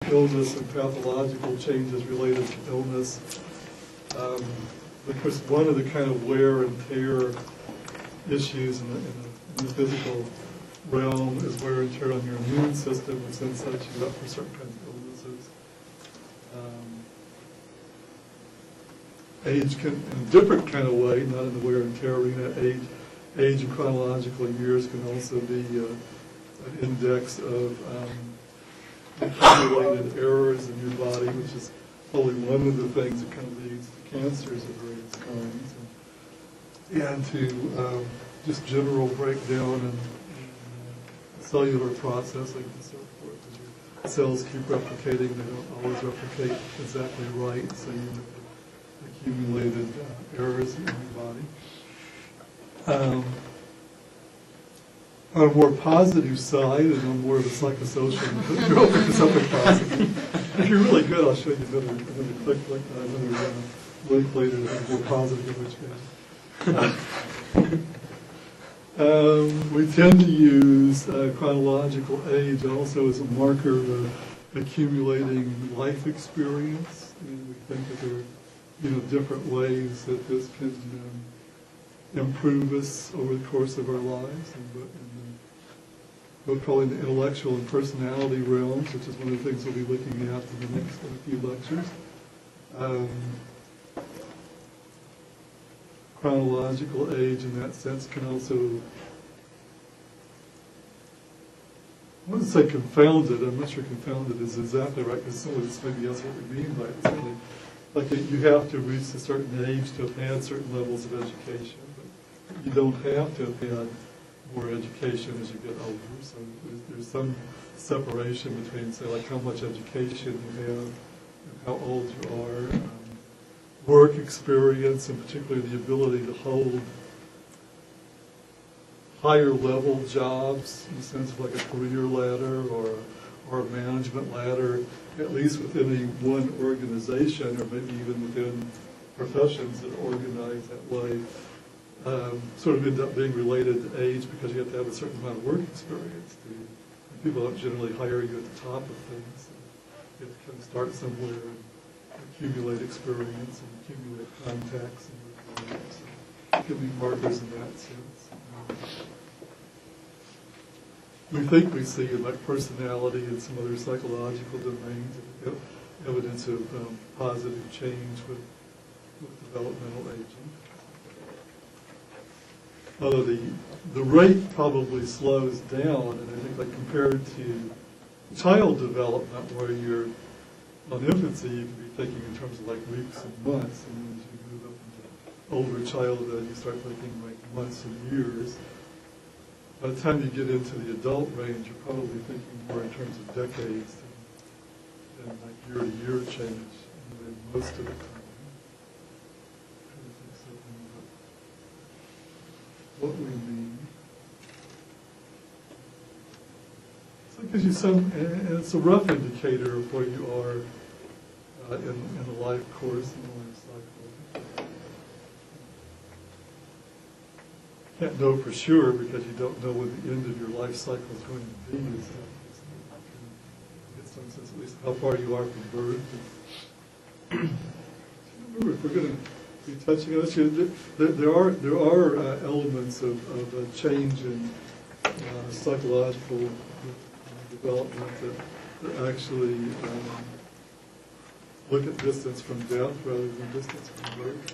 illness and pathological changes related to illness. Of course, one of the kind of wear and tear issues in the physical realm is wear and tear on your immune system, which then sets you up for certain kinds of illnesses. Age can, in a different kind of way, not in the wear and tear arena, age in chronological years can also be an index of accumulated errors in your body, which is probably one of the things that kind of leads to cancers of various kinds, and to just general breakdown and cellular processing and so forth. As your cells keep replicating, they don't always replicate exactly right, so you have accumulated errors in your body. On a more positive side, and on more of a psychosocial, you're open to something positive. If you're really good, I'll show you another link later that's more positive, which we tend to use chronological age also as a marker of accumulating life experience. And we think that there are different ways that this can improve us over the course of our lives, and both probably in the intellectual and personality realms, which is one of the things we'll be looking at in the next few lectures. Chronological age, in that sense, can also, I wouldn't say confounded. I'm not sure confounded is exactly right, because some of this maybe that's what we mean by it. It's really like you have to reach a certain age to have had certain levels of education, but you don't have to have had more education as you get older. So there's some separation between, say, like how much education you have and how old you are. Work experience, and particularly the ability to hold higher level jobs in the sense of like a career ladder or a management ladder, at least within one organization, or maybe even within professions that are organized that way, sort of end up being related to age, because you have to have a certain amount of work experience. People don't generally hire you at the top of things. You have to kind of start somewhere and accumulate experience and accumulate contacts and things. It can be markers in that sense. We think we see in like personality and some other psychological domains evidence of positive change with developmental aging. Although the rate probably slows down, and I think like compared to child development, where you're on infancy, you can be thinking in terms of like weeks and months, and then as you move up into older childhood, you start thinking like months and years. By the time you get into the adult range, you're probably thinking more in terms of decades than like year-to-year change most of the time. What we mean. So it gives you some, and it's a rough indicator of where you are in the life course, in the life cycle. Can't know for sure because you don't know when the end of your life cycle is going to be. So get some sense at least how far you are from birth. Remember, if we're going to be touching on this, there are elements of change in psychological development that actually look at distance from death rather than distance from birth.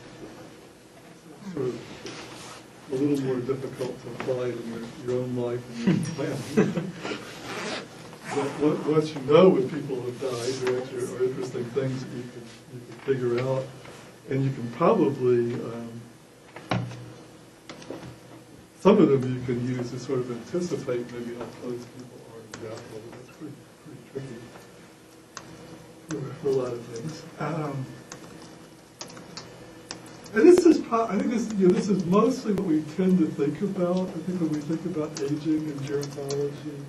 It's sort of a little more difficult to apply in your own life and your own family. But once you know when people have died, there actually are interesting things that you can figure out. And you can probably, some of them you can use to sort of anticipate maybe how close people are to death. That's pretty tricky for a lot of things. And this is, I think this is mostly what we tend to think about. I think when we think about aging and gerontology and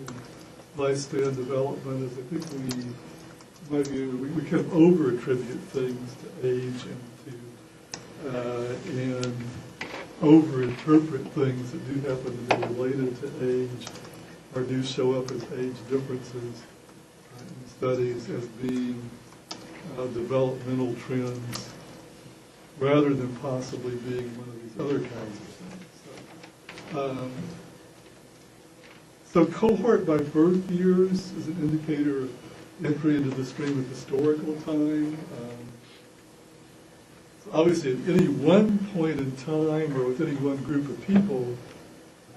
lifespan development, is I think we kind of over-attribute things to age and over-interpret things that do happen to be related to age or do show up as age differences in the studies as being developmental trends rather than possibly being one of these other kinds of things. So cohort by birth years is an indicator of entry into the stream of historical time. So obviously, at any one point in time or with any one group of people,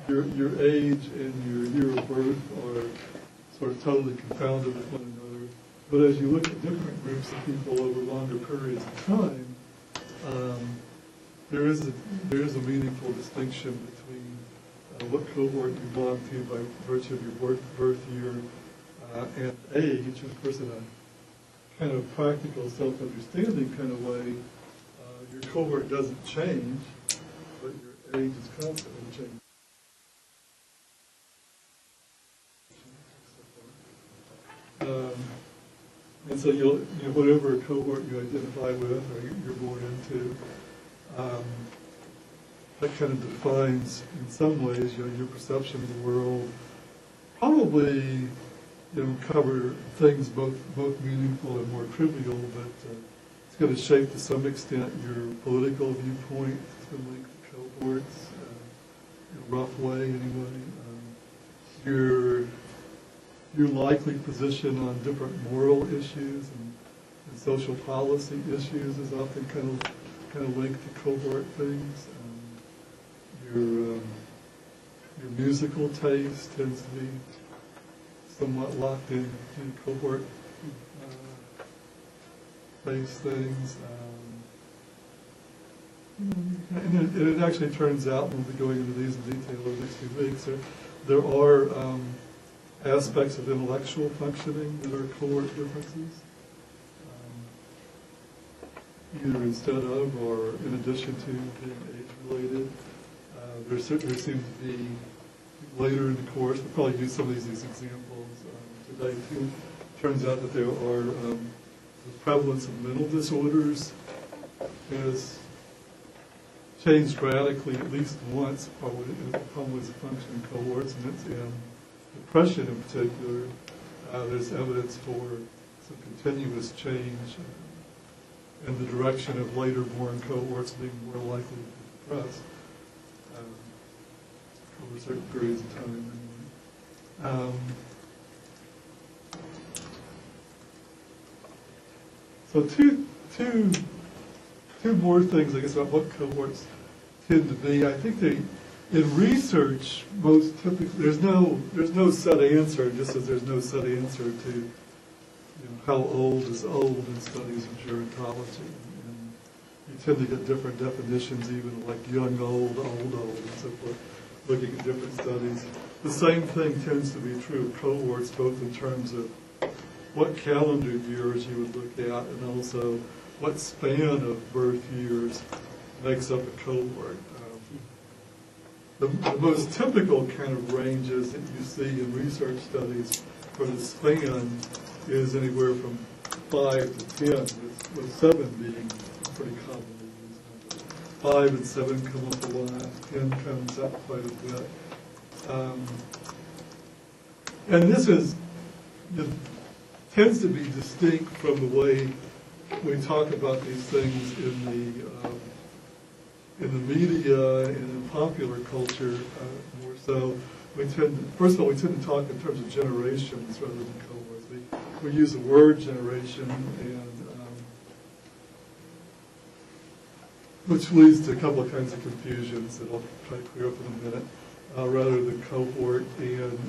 your age and your year of birth are sort of totally confounded with one another. But as you look at different groups of people over longer periods of time, there is a meaningful distinction between what cohort you belong to by virtue of your birth year and age. Of course, in a kind of practical, self-understanding kind of way, your cohort doesn't change, but your age is constantly changing. And so whatever cohort you identify with or you're born into, that kind of defines, in some ways, your perception of the world. Probably, cover things both meaningful and more trivial, but it's going to shape to some extent your political viewpoint. It's going to link to cohorts, in a rough way anyway. Your likely position on different moral issues and social policy issues is often kind of linked to cohort things. Your musical taste tends to be somewhat locked into cohort based things. And it actually turns out, we'll be going into these in detail over the next few weeks, there are aspects of intellectual functioning that are cohort differences, either instead of or in addition to being age-related. There seems to be, later in the course, we'll probably use some of these examples today too. Turns out that there are, the prevalence of mental disorders has changed radically at least once, probably as a function in cohorts, and it's in depression in particular. There's evidence for some continuous change in the direction of later born cohorts being more likely to be depressed over certain periods of time. Anyway. So two more things, I guess, about what cohorts tend to be. I think in research, most typically, there's no set answer, just as there's no set answer to how old is old in studies of gerontology. And you tend to get different definitions, even like young, old, and so forth, looking at different studies. The same thing tends to be true of cohorts, both in terms of what calendar years you would look at and also what span of birth years makes up a cohort. The most typical kind of ranges that you see in research studies for the span is anywhere from 5 to 10, with 7 being pretty commonly used. 5 and 7 come up a lot, 10 comes up quite a bit. And this tends to be distinct from the way we talk about these things in the media and in popular culture more so. First of all, we tend to talk in terms of generations rather than cohorts. We use the word generation, and which leads to a couple of kinds of confusions that I'll try to clear up in a minute, rather than cohort, and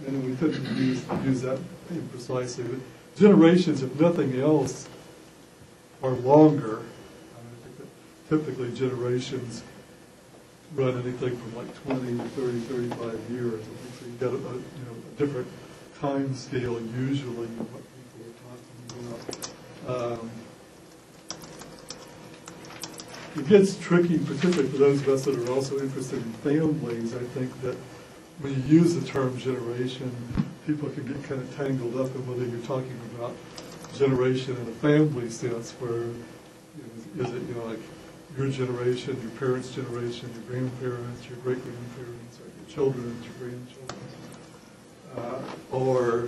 we tend to use that imprecisely. But generations, if nothing else, are longer. I think that typically generations run anything from like 20 to 30, 35 years. I think so. You got a different time scale usually than what people are talking about. It gets tricky, particularly for those of us that are also interested in families. I think that when you use the term generation, people can get kind of tangled up in whether you're talking about generation in a family sense, where is it like your generation, your parents' generation, your grandparents, your great-grandparents, or your children, your grandchildren, or